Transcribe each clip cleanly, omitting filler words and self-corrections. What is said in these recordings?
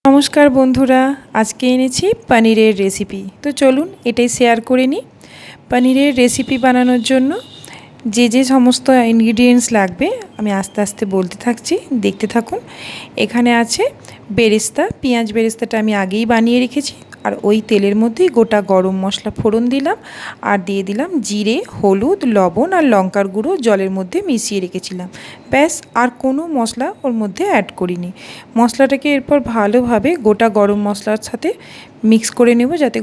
নমস্কার বন্ধুরা, আজকে এনেছি পনিরের রেসিপি। তো চলুন এটাই শেয়ার করে নিই। পনিরের রেসিপি বানানোর জন্য যে সমস্ত ইনগ্রিডিয়েন্টস লাগবে আমি আস্তে আস্তে বলতে থাকছি, দেখতে থাকুন। এখানে আছে বেরেস্তা, পেঁয়াজ বেরেস্তাটা আমি আগেই বানিয়ে রেখেছি। আর ওই তেলের মধ্যেই গোটা গরম মশলা ফোড়ন দিলাম, আর দিয়ে দিলাম জিরে, হলুদ, লবণ আর লঙ্কার গুঁড়ো জলের মধ্যে মিশিয়ে রেখেছিলাম। ব্যাস, আর কোনো মশলা ওর মধ্যে অ্যাড করিনি। মশলাটাকে এরপর ভালোভাবে গোটা গরম মশলার সাথে মিক্স করে নেব, যাতে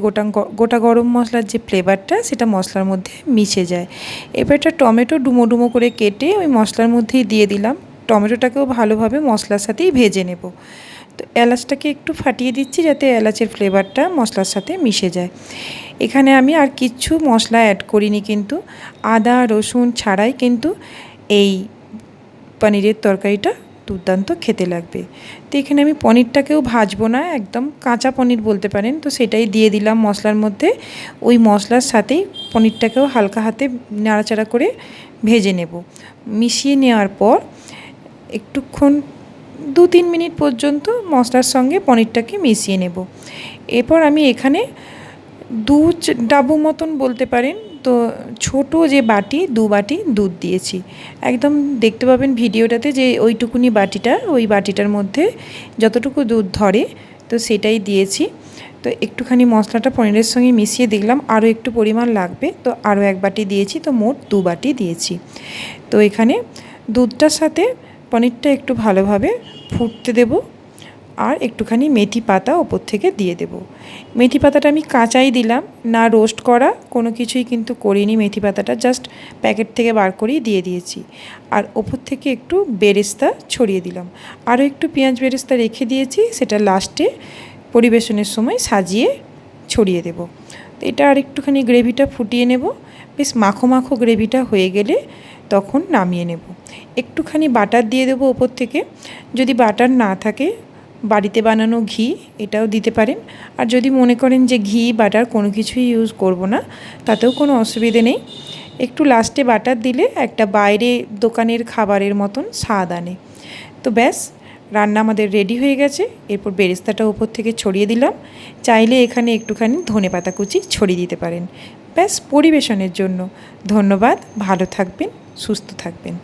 গোটা গরম মশলার যে ফ্লেভারটা সেটা মশলার মধ্যে মিশে যায়। এবার একটা টমেটো ডুমো ডুমো করে কেটে ওই মশলার মধ্যেই দিয়ে দিলাম। টমেটোটাকেও ভালোভাবে মশলার সাথেই ভেজে নেব। তো এলাচটাকে একটু ফাটিয়ে দিচ্ছি যাতে এলাচের ফ্লেভারটা মশলার সাথে মিশে যায়। এখানে আমি আর কিচ্ছু মশলা অ্যাড করিনি, কিন্তু আদা রসুন ছাড়াই কিন্তু এই পনিরের তরকারিটা দুর্দান্ত খেতে লাগবে। তো এখানে আমি পনিরটাকেও ভাজবো না, একদম কাঁচা পনির বলতে পারেন। তো সেটাই দিয়ে দিলাম মশলার মধ্যে। ওই মশলার সাথেই পনিরটাকেও হালকা হাতে নাড়াচাড়া করে ভেজে নেব। মিশিয়ে নেওয়ার পর একটুক্ষণ 2-3 মিনিট পর্যন্ত মশলার সঙ্গে পনিরটাকে মিশিয়ে নেব। এরপর আমি এখানে 2 ডাবু মতন বলতে পারেন, তো ছোট যে বাটি 2 বাটি দুধ দিয়েছি। একদম দেখতে পাবেন ভিডিওটাতে যে ওইটুকুনি বাটিটা, ওই বাটিটার মধ্যে যতটুকু দুধ ধরে তো সেটাই দিয়েছি। তো একটুখানি মশলাটা পনিরের সঙ্গে মিশিয়ে দেখলাম আরও একটু পরিমাণ লাগবে, তো আরও 1 বাটি দিয়েছি, তো মোট 2 বাটি দিয়েছি। তো এখানে দুধটার সাথে পনিরটা একটু ভালোভাবে ফুটতে দেব, আর একটুখানি মেথি পাতা ওপর থেকে দিয়ে দেব। মেথি পাতাটা আমি কাঁচাই দিলাম, না রোস্ট করা কোনো কিছুই কিন্তু করিনি। মেথি পাতাটা জাস্ট প্যাকেট থেকে বার করেই দিয়ে দিয়েছি। আর ওপর থেকে একটু বেরেস্তা ছড়িয়ে দিলাম। আরও একটু পেঁয়াজ বেরেস্তা রেখে দিয়েছি, সেটা লাস্টে পরিবেশনের সময় সাজিয়ে ছড়িয়ে দেব। তো এটা আর একটুখানি গ্রেভিটা ফুটিয়ে নেব। বেশ মাখো মাখো গ্রেভিটা হয়ে গেলে তখন নামিয়ে নেব। একটুখানি বাটার দিয়ে দেবো ওপর থেকে। যদি বাটার না থাকে, বাড়িতে বানানো ঘি এটাও দিতে পারেন। আর যদি মনে করেন যে ঘি বাটার কোনো কিছুই ইউজ করব না, তাতেও কোনো অসুবিধে নেই। একটু লাস্টে বাটার দিলে একটা বাইরে দোকানের খাবারের মতন স্বাদ আনে। তো ব্যাস, রান্না আমাদের রেডি হয়ে গেছে। এরপর বেরেস্তাটা ওপর থেকে ছড়িয়ে দিলাম। চাইলে এখানে একটুখানি ধনেপাতা কুচি ছড়িয়ে দিতে পারেন। ব্যাস, পরিবেশনের জন্য। ধন্যবাদ, ভালো থাকবেন, সুস্থ থাকবেন।